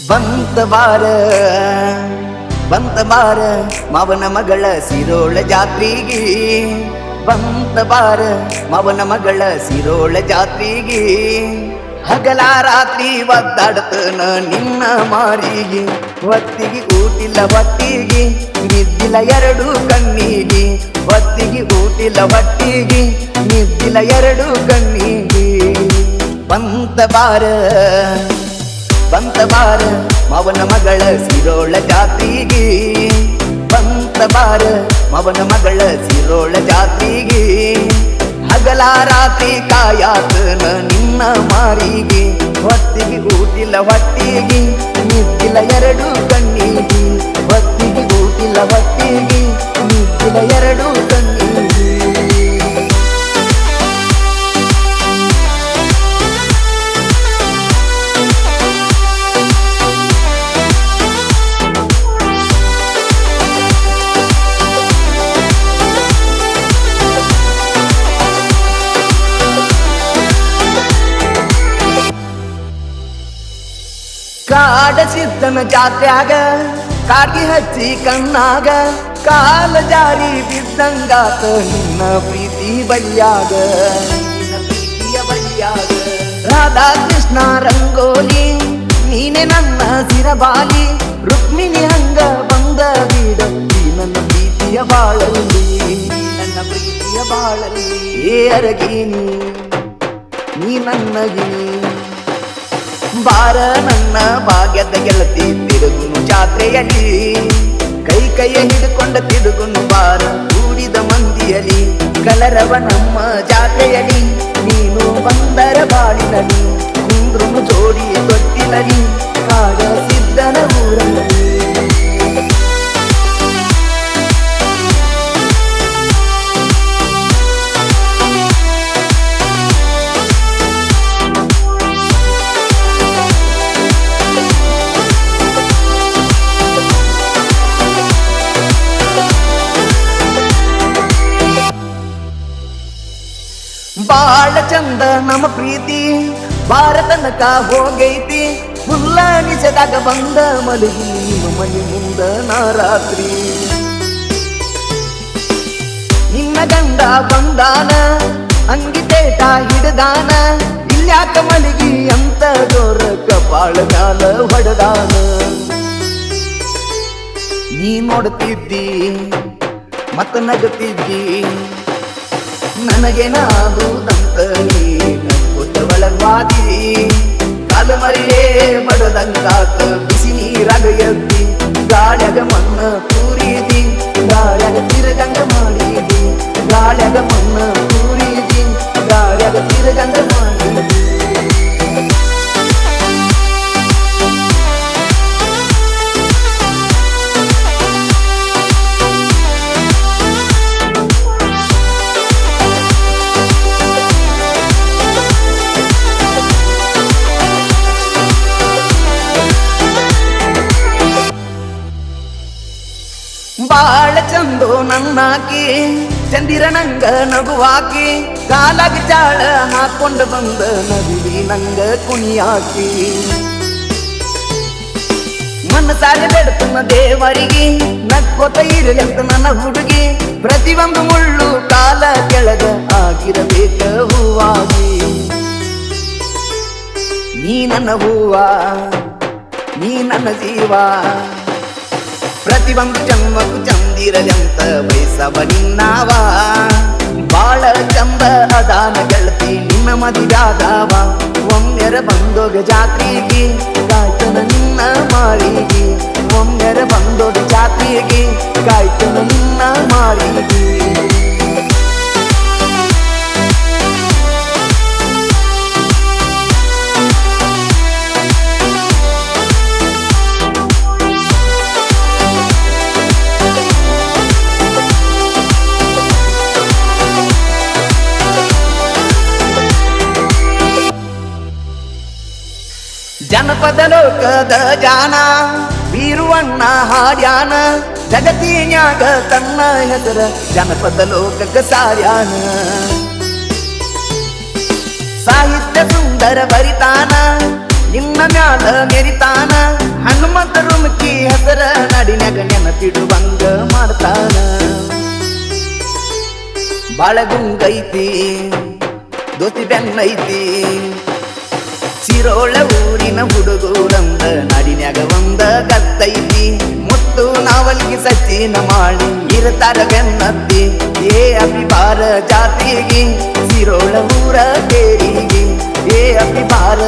ಬಂತ ಬಾರ ಮಾವನ ಮಗಳ ಸಿರೋಳ ಜಾತ್ರೆಗೆ ಬಂತ ಬಾರ ಮಾವನ ಮಗಳ ಸಿರೋಳ ಜಾತ್ರೆಗೆ ಹಗಲ ರಾತ್ರಿ ಒದ್ದಾಡ್ತನ ನಿನ್ನ ಮಾರಿಗೆ ಹೊತ್ತಿಗೆ ಊಟಿಲ್ಲ ಹೊಟ್ಟಿಗೆ ನಿದ್ದಿಲ್ಲ ಎರಡು ಕಣ್ಣಿಗೆ ಹೊತ್ತಿಗೆ ಊಟಿಲ್ಲ ಹೊಟ್ಟಿಗೆ ನಿದ್ದಿಲ್ಲ ಎರಡು ಕಣ್ಣಿಗೆ ಬಂತ ಬಾರ ಮಾವನ ಮಗಳ ಸಿರೋಳ ಜಾತ್ರೆಗೆ ಬಂತ ಬಾರ ಮಾವನ ಮಗಳ ಸಿರೋಳ ಜಾತ್ರೆಗೆ ಹಗಲ ರಾತ್ರಿ ಕಾಯಾತನ ನಿನ್ನ ಮಾರಿಗೆ ಹೊತ್ತಿಗೆ ಊಟಿಲ್ಲ ಹೊಟ್ಟಿಗೆ ನಿದ್ದಿಲ್ಲ ಎರಡು ಕಣ್ಣಿಗೆ ಹೊತ್ತಿಗೆ ಊಟಿಲ್ಲ ಹೊಟ್ಟಿಗೆ ನಿದ್ದಿಲ್ಲ ಎರಡು ಕಣ್ಣಿಗೆ ಕಾಡ ಸಿದ್ದನ ಜಾತ್ರ್ಯಾಗ ಕಾಡ್ಗಿ ಹಚ್ಚಿ ಕಣ್ಣಾಗ ಕಾಲ ಜಾರಿ ಬಿದ್ದಂಗಾತ ನಿನ್ನ ಪ್ರೀತಿ ಬಲಿಯಾಗ ರಾಧಾ ಕೃಷ್ಣ ರಂಗೋಲಿ ನೀನೆ ನನ್ನ ಸಿರಬಾಲಿ ರುಕ್ಮಿಣಿ ಹಂಗ ಬಂದ ಬೀಡ ನನ್ನ ಪ್ರೀತಿಯ ಬಾಳಲ್ಲಿ ಏ ಅರಗಿನಿ ನೀ ನನ್ನಗಿನಿ ಬಾರ ನನ್ನ ಭಾಗ್ಯದ ಗೆಳತಿ ತಿರುಗುನು ಜಾತ್ರೆಯಲ್ಲಿ ಕೈಯ ಹಿಡ್ಕೊಂಡ ತಿರುಗುನು ಬಾರ ಕೂಡಿದ ಮಂದಿಯಲಿ ಕಲರವ ನಮ್ಮ ಜಾತ್ರೆಯಲ್ಲಿ ನೀನು ಬಂದರ ಬಾಳಿನಲ್ಲಿ ಕುಂದ್ರುನು ಜೋಡಿ ತೊಟ್ಟಿಲಲಿ ಕಾಡ ಸಿದ್ದನ ಊರಲ್ಲಿ ಬಾಳ ಚಂದ ನಮ್ಮ ಪ್ರೀತಿ ಭಾರತನಕ ಹೋಗೈತಿ ಫುಲ್ಲ ನಿಜದಾಗ ಬಂದ ಮಲಗಿ ಮನೆ ಮುಂದ ನಾ ರಾತ್ರಿ ನಿನ್ನ ಗಂಡ ಬಂದಾನ ಅಂಗಿ ತೇಟ ಹಿಡ್ದಾನ ಇಲ್ಯಾಕ ಮಲಗಿ ಅಂತ ಜೋರ ಕಪಾಳ ಮ್ಯಾಲ ಹೊಡೆದಾನ ನೀ ನೋಡ್ತಿದ್ದಿ ಮತ್ತ ನಗತಿದ್ದಿ ನನಗೇನಾಗುದಂತ ನಕ್ಕೊತ್ತ ಒಳಗ್ವಾದಿ ಕಾಲ ಮರಿಯೇ ಬಡದಂಗಾತ ಬಿಸಿ ನೀರಾಗ ಎದ್ದಿ ಗಾಳ್ಯಾಗ ಮಣ್ಣ ತೂರಿದಿ ಗಾಳ್ಯಾಗ ತಿರುಗಂಗ ಮಾಡಿದಿ ಗಾಳ್ಯಾಗ ಮಣ್ಣ ತೂರಿದಿ ಗಾಳ್ಯಾಗ ತಿರುಗಂಗ ಮಾಡಿದಿ ಬಾಳ ಚಂದೋ ನನ್ನಾಕಿ ಚಂದಿರನಂಗ ನಗುವಾಕಿ ಕಾಲಾಗ ಚಾಳ ಹಾಕೊಂಡು ಬಂದ ನದಿಲಿ ನಂಗ ಕುಣಿಯಾಕಿ ಮನಸಾಲೆ ಬೆಡ್ತನ ದೇವರಿಗೆ ನಕ್ಕೋತ ಇರಲಂತ ನನ್ನ ಹುಡುಗಿ ಪ್ರತಿಯೊಂದು ಮುಳ್ಳು ಕಾಲ ಕೆಳಗ ಆಗಿರಬೇಕ ಹೂವಾಗಿ ನೀ ನನ್ನ ಹೂವ ನೀ ನನ್ನ ಜೀವ ಪ್ರತಿಯೊಂದು ಜನ್ಮಕ್ಕೂ ಚಂದಿರಲಂತ ಬಯಸವ ನಿನ್ನಾವ ಬಾಳ ಚಂದ ಅದಾನ ಗೆಳತಿ ನಿನ್ನ ಮದಿಗಾದವ ಒಮ್ಮೆರ ಬಂದೋಗ ಜಾತ್ರೆಗೆ ಕಾಯ್ತನ ನಿನ್ನ ಮಾರಿಗೆ ಒಮ್ಮೆರ ಬಂದೋಗ ಜಾತ್ರೆಗೆ ಕಾಯ್ತನ ನಿನ್ನ ಮಾರಿಗೆ ಜನಪದ ಲೋಕದ ಜಾನ ಬೀರುವಣ್ಣ ಹಾಡ್ಯಾನ ಜಗತ್ತಿನ್ಯಾಗ ತನ್ನ ಹೆಸರ ಜನಪದ ಲೋಕಕ್ಕೆ ಸಾರ್ಯಾನ ಸಾಹಿತ್ಯ ಸುಂದರ ಬರಿತಾನ ನಿನ್ನ ಮ್ಯಾಲ ಮೆರಿತಾನ ಹನುಮಂತ ರುಮಕಿ ಹೆಸರ ನಡಿನ್ಯಾಗ ನೆನಪಿಡುವಂಗ ಮಾಡ್ತಾನ ಬಾಳ ಗುಂಗೈತಿ ದೋಸ್ತಿ ಬೆನ್ನೈತಿ ಸಿರೋಳ ಊರಿನ ಹುಡುಗೂರಂದ ನಾಡಿನ್ಯಾಗ ಒಂದ ಗತ್ತೈತಿ ಮುತ್ತು ನಾವಲ್ಗಿ ಸಚ್ಚಿನ ಮಾಡಿ ಇರ್ತಾರ ಬೆನ್ನತ್ತಿ ಏ ಅಭಿಬಾರ ಜಾತಿಗಿ ಸಿರೋಳ ಊರ ಕೇರಿಗೆ ಏ ಅಭಿಬಾರ